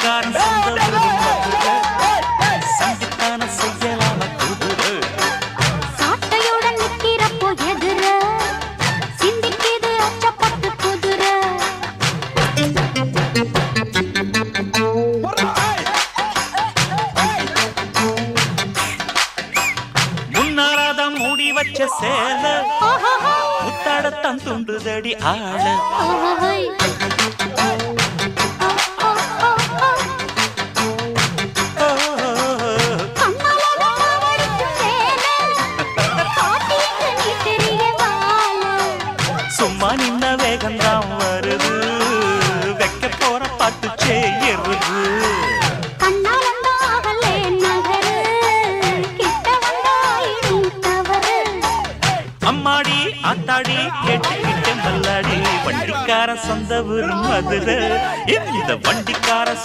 வண்டிக்காரன் சந்தித்தான செய்யலாம குதிரை சாட்டையுடன் நிக்கிறப்போ எதிர சிந்திக்கிது அச்சப்பட்டு குதிரை முன்னாராதான் மூடி வச்ச சேல முத்தாடத்தான் துண்டுதடி ஆள சும்மா நின்ன வேகந்தான் வருது வைக்க போற பாட்டு செய்யறது அம்மாடி ஆத்தாடி கேட்டுக்கிட்ட மல்லாடி வண்டிக்கார சொந்த ஊரு மதுரை இந்த வண்டிக்கார